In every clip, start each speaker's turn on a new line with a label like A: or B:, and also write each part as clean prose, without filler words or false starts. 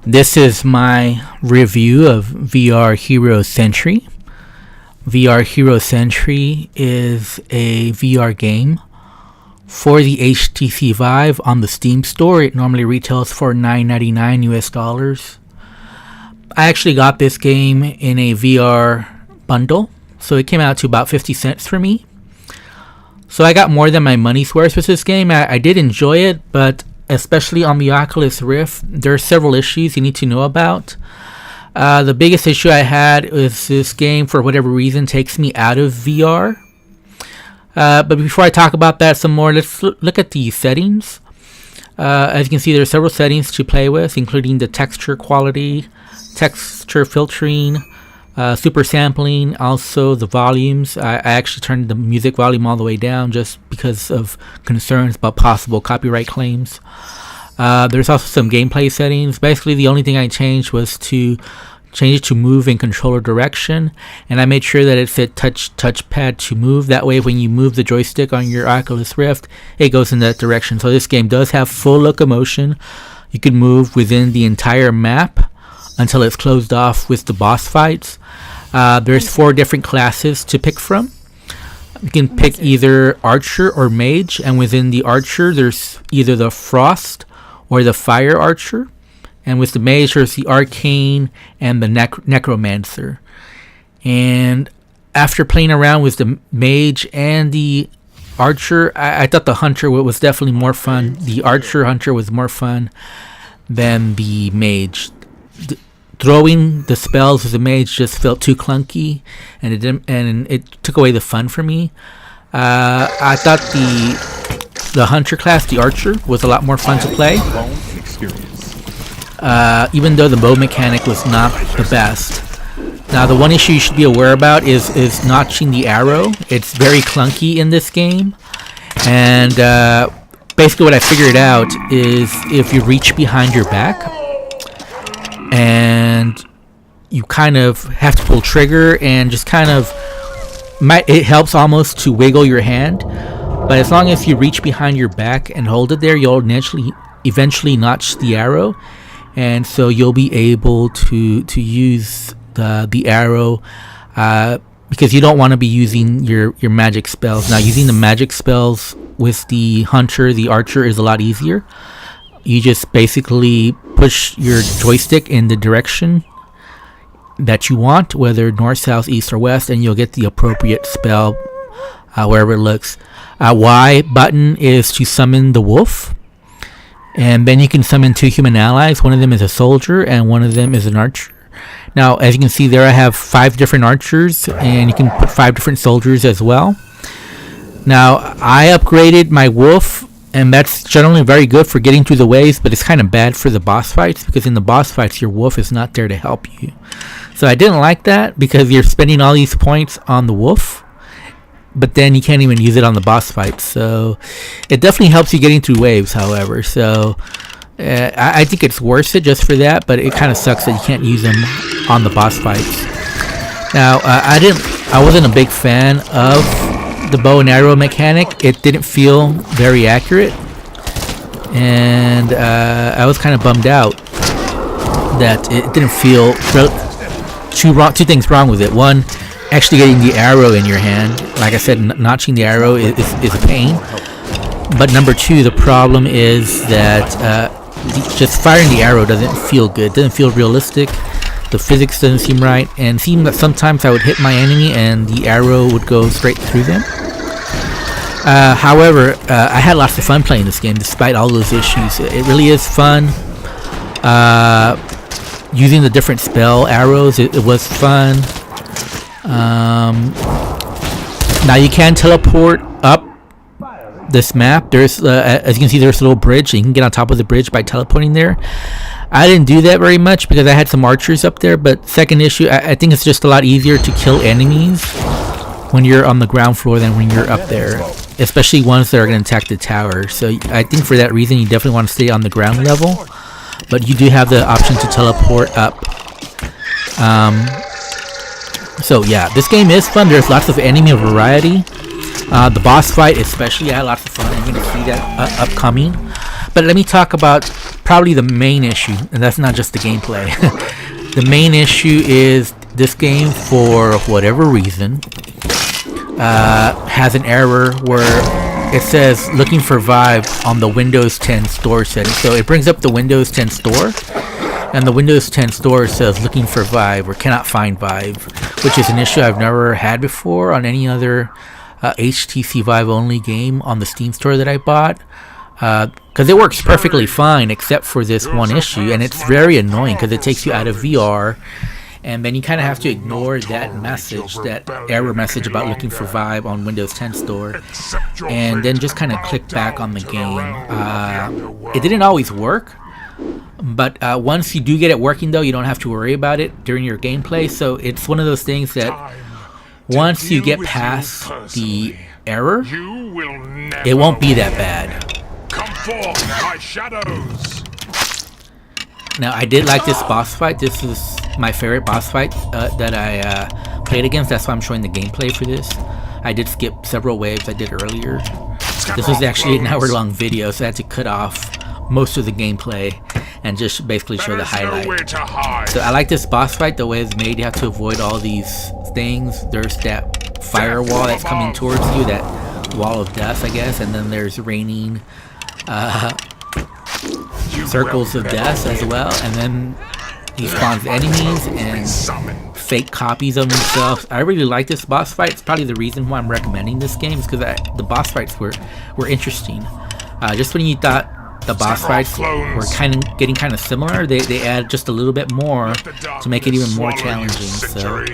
A: This is my review of VR Hero Sentry. VR Hero Sentry is a VR game for the HTC Vive on the Steam store. It normally retails for $9.99 US. I actually got this game in a VR bundle, so it came out to about 50 cents for me. So I got more than my money's worth with this game. I did enjoy it, but especially on the Oculus Rift, there are several issues you need to know about. The biggest issue I had is this game, for whatever reason, takes me out of VR. But before I talk about that some more, let's look at the settings. As you can see, there are several settings to play with, including the texture quality, texture filtering, super sampling, also the volumes. I actually turned the music volume all the way down just because of concerns about possible copyright claims. There's also some gameplay settings. Basically, the only thing I changed was to change it to move in controller direction, and I made sure that it said touchpad to move. That way, when you move the joystick on your Oculus Rift, it goes in that direction. So this game does have full locomotion. You can move within the entire map until it's closed off with the boss fights. There's 4 different classes to pick from. You can pick either Archer or Mage, and within the Archer, there's either the Frost or the Fire Archer. And with the Mage, there's the Arcane and the Necromancer. And after playing around with the Mage and the Archer, I thought the Hunter was definitely more fun. The Archer Hunter was more fun than the Mage. Throwing the spells with the Mage just felt too clunky, and it took away the fun for me. I thought the Hunter class, the Archer, was a lot more fun to play. Even though the bow mechanic was not the best. Now, the one issue you should be aware about is notching the arrow. It's very clunky in this game, and basically what I figured out is if you reach behind your back and you kind of have to pull trigger and just kind of it helps almost to wiggle your hand, but as long as you reach behind your back and hold it there, you'll eventually notch the arrow, and so you'll be able to use the arrow because you don't want to be using your magic spells. Now, using the magic spells with the Hunter, the Archer, is a lot easier. You just basically push your joystick in the direction that you want, whether north, south, east, or west, and you'll get the appropriate spell wherever it looks. Y button is to summon the wolf, and then you can summon 2 human allies. One of them is a soldier, and one of them is an archer. Now, as you can see there, I have 5 different archers, and you can put 5 different soldiers as well. Now, I upgraded my wolf, and that's generally very good for getting through the waves, but it's kind of bad for the boss fights, because in the boss fights, your wolf is not there to help you. So I didn't like that, because you're spending all these points on the wolf, but then you can't even use it on the boss fights. So it definitely helps you getting through waves, however. So I think it's worth it just for that, but it kind of sucks that you can't use them on the boss fights. Now, I wasn't a big fan of the bow and arrow mechanic. It didn't feel very accurate, and I was kind of bummed out that it didn't feel two things wrong with it. One, actually getting the arrow in your hand, like I said, notching the arrow is a pain. But number 2, the problem is that just firing the arrow doesn't feel good, doesn't feel realistic. The physics doesn't seem right, and it seemed that sometimes I would hit my enemy and the arrow would go straight through them. However, I had lots of fun playing this game despite all those issues. It really is fun. Using the different spell arrows, it was fun. Now you can teleport up this map. There's, as you can see, there's a little bridge. You can get on top of the bridge by teleporting there. I didn't do that very much because I had some archers up there, but second issue, I think it's just a lot easier to kill enemies when you're on the ground floor than when you're up there, especially ones that are going to attack the tower. So I think for that reason, you definitely want to stay on the ground level, but you do have the option to teleport up. So yeah, this game is fun. There's lots of enemy variety. The boss fight especially, I had lots of fun. You're going to see that upcoming. But let me talk about probably the main issue, and that's not just the gameplay. The main issue is this game, for whatever reason, has an error where it says looking for Vive on the Windows 10 store setting. So it brings up the Windows 10 store, and the Windows 10 store says looking for Vive or cannot find Vive, which is an issue I've never had before on any other HTC Vive only game on the Steam store that I bought. Because it works perfectly fine except for this one issue, and it's very annoying because it takes you out of VR, and then you kind of have to ignore that message, that error message about looking for Vive on Windows 10 store, and then just kind of click back on the game. It didn't always work, but once you do get it working though, you don't have to worry about it during your gameplay. So it's one of those things that once you get past the error, it won't be that bad.
B: Come forth, my shadows.
A: Now, I did like this boss fight. This is my favorite boss fight that I played against. That's why I'm showing the gameplay for this. I did skip several waves I did earlier. This was actually an hour-long video, so I had to cut off most of the gameplay and just basically show the highlight. So I like this boss fight, the way it's made. You have to avoid all these things. There's that firewall that's coming towards you, that wall of death, I guess, and then there's raining circles of death as well, and then he spawns enemies and fake copies of himself. I really like this boss fight. It's probably the reason why I'm recommending this game, is because the boss fights were interesting. Just when you thought the boss fights were getting kind of similar, they add just a little bit more to make it even more challenging. So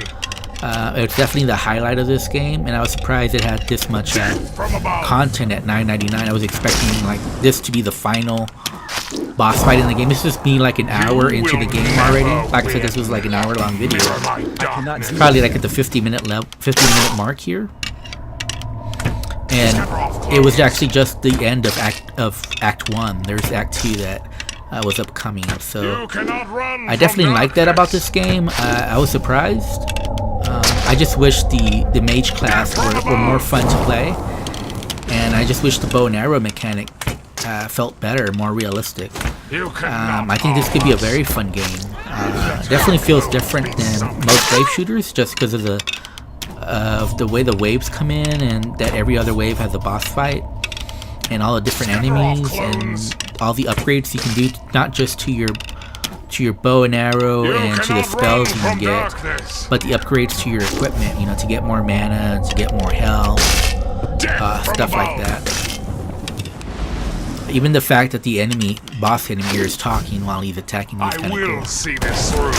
A: it's definitely the highlight of this game, and I was surprised it had this much content at $9.99. I was expecting like this to be the final boss fight in the game. This just be like an hour into the game already. Like I said, this was like an hour-long video. It's probably like at the 50-minute mark here, and it was actually just the end of Act 1. There's Act 2 that was upcoming. So I definitely like that about this game. I was surprised. I just wish the mage class were more fun to play, and I just wish the bow and arrow mechanic felt better, more realistic. I think this could be a very fun game. Definitely feels different than most wave shooters, just because of the way the waves come in, and that every other wave has a boss fight, and all the different enemies, and all the upgrades you can do, not just to your bow and arrow and to the spells you can get, but the upgrades to your equipment, you know, to get more mana, to get more health, stuff like that. Even the fact that the boss enemy here is talking while he's attacking you is kind of cool.
B: See this through.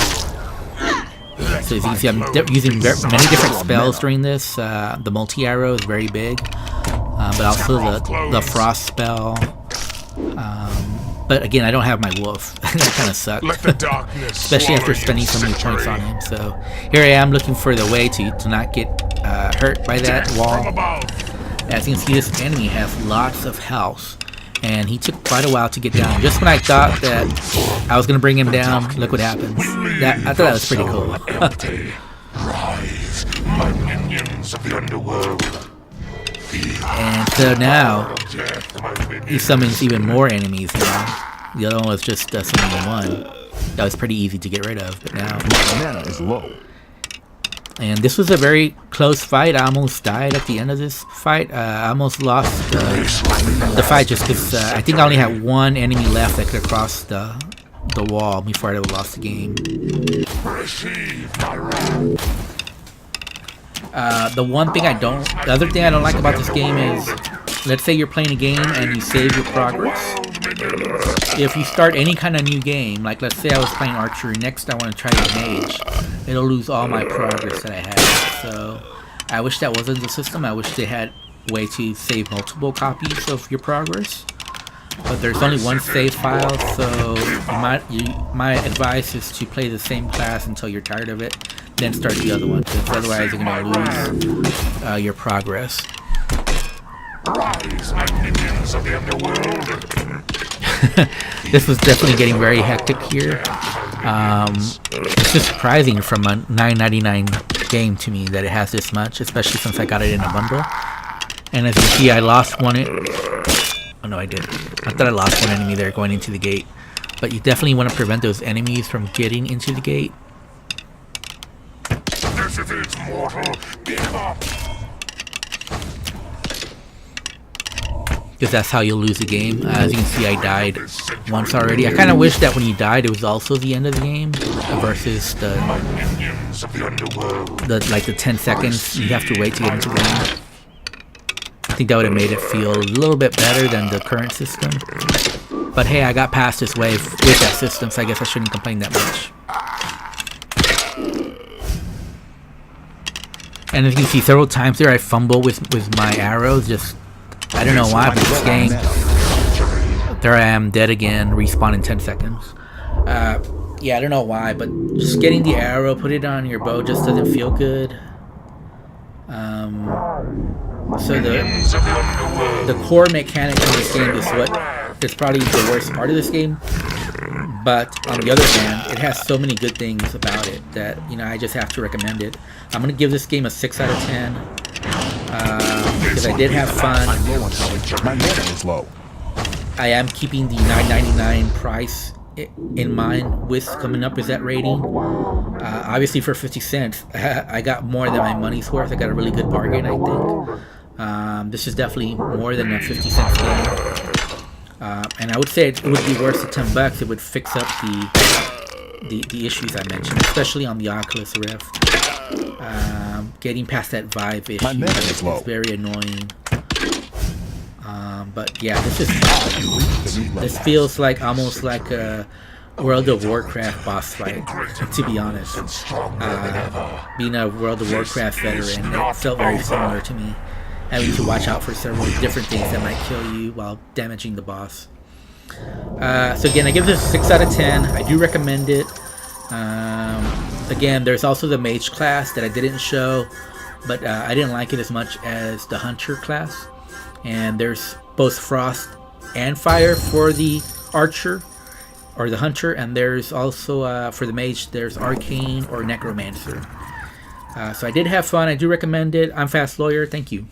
A: So as you can see, I'm using many different spells during this. The multi-arrow is very big, but also the frost spell. But again, I don't have my wolf. That kind of sucked. Especially after spending so many points on him. So here I am looking for the way to not get hurt by that wall. As you can see, this enemy has lots of health, and he took quite a while to get down. Just when I thought that I was going to bring him down, look what happens. I thought that was pretty cool.
B: Rise, my minions of the underworld.
A: And so now, he summons even more enemies now. The other one was just summoning one. That was pretty easy to get rid of, but now...
B: mana is low.
A: And this was a very close fight. I almost died at the end of this fight. I almost lost the fight just because I think I only had one enemy left that could have crossed the wall before I would have lost the game. The other thing I don't like about this game is, let's say you're playing a game and you save your progress. If you start any kind of new game, like let's say I was playing archery, next I want to try the mage, it'll lose all my progress that I had. So I wish that wasn't the system. I wish they had a way to save multiple copies of your progress. But there's only one save file, so my advice is to play the same class until you're tired of it, then start the other one, because otherwise you're going to lose your progress.
B: Rise, my minions of the underworld.
A: This was definitely getting very hectic here. It's just surprising from a $9.99 game to me that it has this much, especially since I got it in a bundle. And as you see, I lost one. Oh no, I didn't. I thought I lost one enemy there going into the gate. but you definitely want to prevent those enemies from getting into the gate.
B: This is its mortal. Give up.
A: Because that's how you'll lose the game. As you can see, I died once already. I kind of wish that when you died, it was also the end of the game versus the like the 10 seconds you have to wait to get into the game. I think that would have made it feel a little bit better than the current system. But hey, I got past this wave with that system, so I guess I shouldn't complain that much. And as you can see, several times there I fumble with my arrows. Just, I don't know why, but this game, there I am, dead again, respawn in 10 seconds. Yeah, I don't know why, but just getting the arrow, put it on your bow just doesn't feel good. So the core mechanic in this game is what is probably the worst part of this game. But on the other hand, it has so many good things about it that, you know, I just have to recommend it. I'm going to give this game a 6 out of 10. Because I did have fun. I am keeping the $9.99 price in mind with coming up with that rating. Obviously for 50 cents, I got more than my money's worth. I got a really good bargain, I think. This is definitely more than a 50 cents game. And I would say it would be worth the $10. It would fix up the issues I mentioned, especially on the Oculus Rift. Getting past that Vive issue is very annoying. But yeah, this feels like almost like a World of Warcraft boss fight, to be honest. Being a World of Warcraft veteran, it felt very similar to me. Having to watch out for several different things that might kill you while damaging the boss. So again, I give this a 6 out of 10. I do recommend it. Again, there's also the mage class that I didn't show, but I didn't like it as much as the hunter class. And there's both frost and fire for the archer or the hunter, and there's also for the mage there's arcane or necromancer. So I did have fun. I do recommend it. I'm Fast Lawyer. Thank you.